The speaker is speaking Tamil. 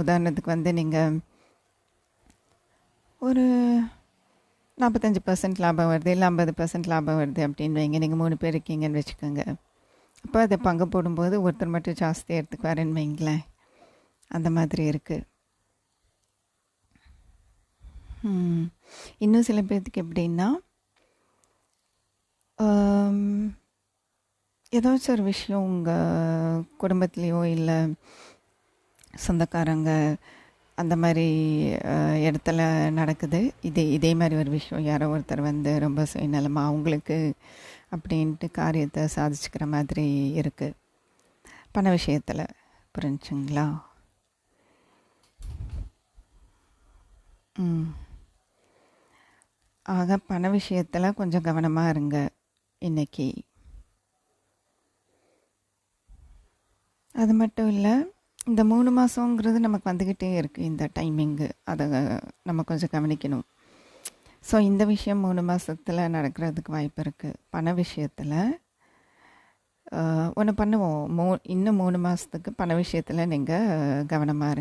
உதாரணத்துக்கு வந்து நீங்கள் ஒரு 45% லாபம் வருது, இல்லை 50% லாபம் வருது அப்படின்னு வைங்க. நீங்கள் 3 பேர் இருக்கீங்கன்னு வச்சுக்கோங்க. அப்போ அதை பங்கு போடும்போது ஒருத்தர் மட்டும் ஜாஸ்தி எடுத்துக்குவாருன்னு வைங்களேன். அந்த மாதிரி இருக்குது. இன்னும் சில பேர்த்துக்கு எப்படின்னா, ஏதாச்சும் ஒரு விஷயம் உங்கள் குடும்பத்துலேயோ இல்லை சொந்தக்காரங்க அந்த மாதிரி இடத்துல நடக்குது. இதே மாதிரி ஒரு விஷயம் யாரோ ஒருத்தர் வந்து ரொம்ப சுயநலமாக அவங்களுக்கு அப்படின்ட்டு காரியத்தை சாதிச்சுக்கிற மாதிரி இருக்குது பண விஷயத்தில். புரிஞ்சுங்களா? ஆக பண விஷயத்தில் கொஞ்சம் கவனமாக இருங்க இன்னைக்கு. அது மட்டும் இல்லை, இந்த 3 மாதங்கிறது நமக்கு வந்துக்கிட்டே இருக்குது இந்த டைமிங்கு. அதை நம்ம கொஞ்சம் கவனிக்கணும். ஸோ இந்த விஷயம் 3 மாதத்தில் நடக்கிறதுக்கு வாய்ப்பு இருக்குது. பண விஷயத்தில் ஒன்று பண்ணுவோம். இன்னும் 3 மாதத்துக்கு பண விஷயத்தில் நீங்கள் கவனமாக இருங்க.